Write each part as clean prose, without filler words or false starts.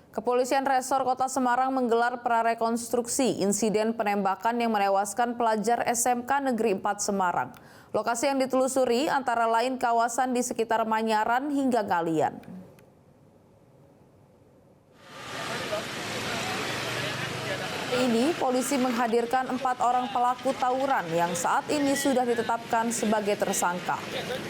Kepolisian Resor Kota Semarang menggelar prarekonstruksi insiden penembakan yang menewaskan pelajar SMK Negeri 4 Semarang. Lokasi yang ditelusuri antara lain kawasan di sekitar Manyaran hingga Ngalian. Ini polisi menghadirkan 4 orang pelaku tawuran yang saat ini sudah ditetapkan sebagai tersangka.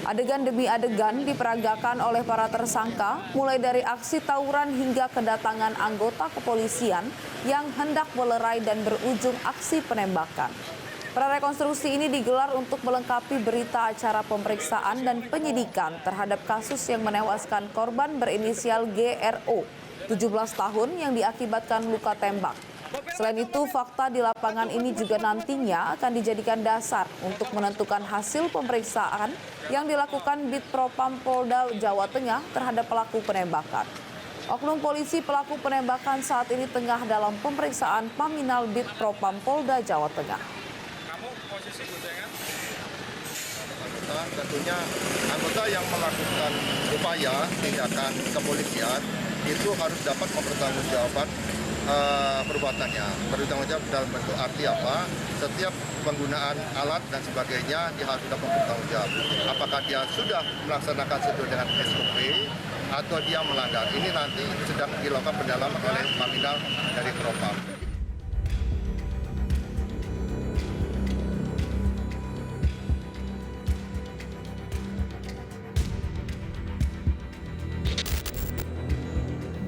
Adegan demi adegan diperagakan oleh para tersangka, mulai dari aksi tawuran hingga kedatangan anggota kepolisian yang hendak melerai dan berujung aksi penembakan. Prarekonstruksi ini digelar untuk melengkapi berita acara pemeriksaan dan penyidikan terhadap kasus yang menewaskan korban berinisial GRO, 17 tahun yang diakibatkan luka tembak. Selain itu, fakta di lapangan ini juga nantinya akan dijadikan dasar untuk menentukan hasil pemeriksaan yang dilakukan Bitpropam Polda Jawa Tengah terhadap pelaku penembakan. Oknum polisi pelaku penembakan saat ini tengah dalam pemeriksaan Paminal Bitpropam Polda Jawa Tengah. Tentunya anggota yang melakukan upaya tindakan kepolisian itu harus dapat mempertanggungjawabkan perbuatannya. Bertanggung jawab dalam bentuk arti apa? Setiap penggunaan alat dan sebagainya dia harus dapat bertanggung jawab. Apakah dia sudah melaksanakan sesuai dengan SOP atau dia melanggar? Ini nanti sedang dilakukan pendalaman oleh Paminal dari Propam.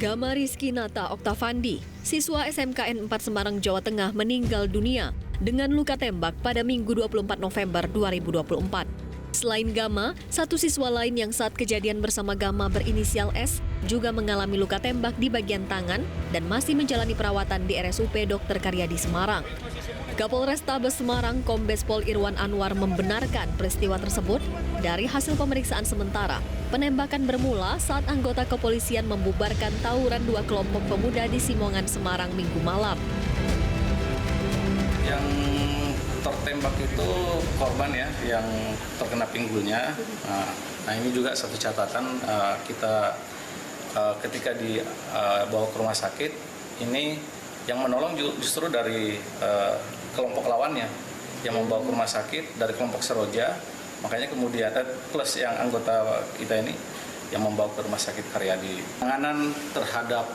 Gama Rizky Nata Oktavandi, siswa SMKN 4 Semarang, Jawa Tengah meninggal dunia dengan luka tembak pada Minggu 24 November 2024. Selain Gama, satu siswa lain yang saat kejadian bersama Gama berinisial S juga mengalami luka tembak di bagian tangan dan masih menjalani perawatan di RSUP Dr. Karyadi Semarang. Kapolrestabes Semarang Kombes Pol Irwan Anwar membenarkan peristiwa tersebut. Dari hasil pemeriksaan sementara, penembakan bermula saat anggota kepolisian membubarkan tawuran 2 kelompok pemuda di Simongan, Semarang Minggu malam. Yang tertembak itu korban ya, yang terkena pinggulnya. Nah ini juga satu catatan kita ketika dibawa ke rumah sakit, ini yang menolong justru dari kelompok lawannya yang membawa ke rumah sakit dari kelompok Seroja. Makanya kemudian plus yang anggota kita ini yang membawa ke rumah sakit Karyadi. Penanganan terhadap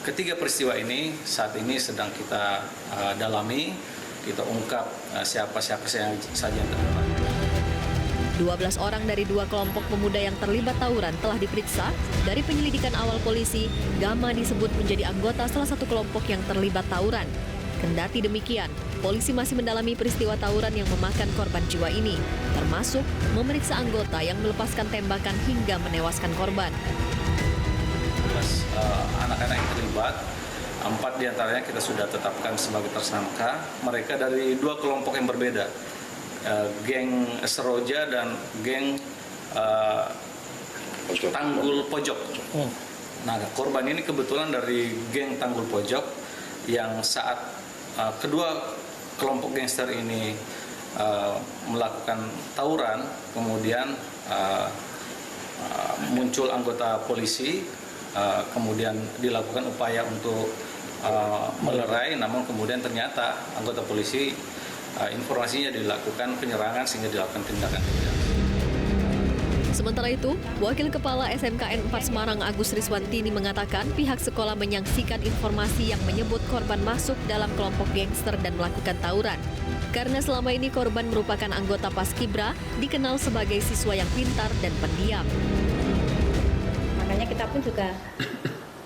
ketiga peristiwa ini saat ini sedang kita dalami, kita ungkap siapa saja yang terlibat. 12 orang dari 2 kelompok pemuda yang terlibat tawuran telah diperiksa. Dari penyelidikan awal polisi, Gama disebut menjadi anggota salah satu kelompok yang terlibat tawuran. Kendati demikian, polisi masih mendalami peristiwa tawuran yang memakan korban jiwa ini, termasuk memeriksa anggota yang melepaskan tembakan hingga menewaskan korban. Anak-anak yang terlibat, 4 diantaranya kita sudah tetapkan sebagai tersangka. Mereka dari 2 kelompok yang berbeda, geng Seroja dan geng Tanggul Pojok. Nah, korban ini kebetulan dari geng Tanggul Pojok yang saat kedua kelompok gangster ini melakukan tawuran, kemudian muncul anggota polisi, kemudian dilakukan upaya untuk melerai, namun kemudian ternyata anggota polisi informasinya dilakukan penyerangan sehingga dilakukan tindakan. Sementara itu, Wakil Kepala SMKN 4 Semarang Agus Riswantini mengatakan pihak sekolah menyaksikan informasi yang menyebut korban masuk dalam kelompok gangster dan melakukan tawuran. Karena selama ini korban merupakan anggota Paskibra, dikenal sebagai siswa yang pintar dan pendiam. Makanya kita pun juga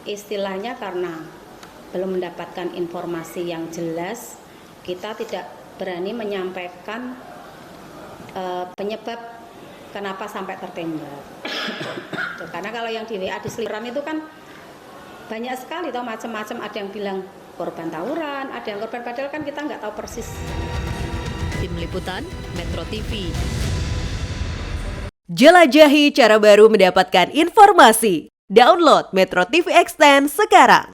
istilahnya karena belum mendapatkan informasi yang jelas, kita tidak berani menyampaikan penyebab kenapa sampai tertembak. Karena kalau yang di WA di seliran itu kan banyak sekali, macam-macam. Ada yang bilang korban tawuran, ada yang korban, padahal kan kita nggak tahu persis. Tim Liputan, Metro TV. Jelajahi cara baru mendapatkan informasi. Download Metro TV Extend sekarang.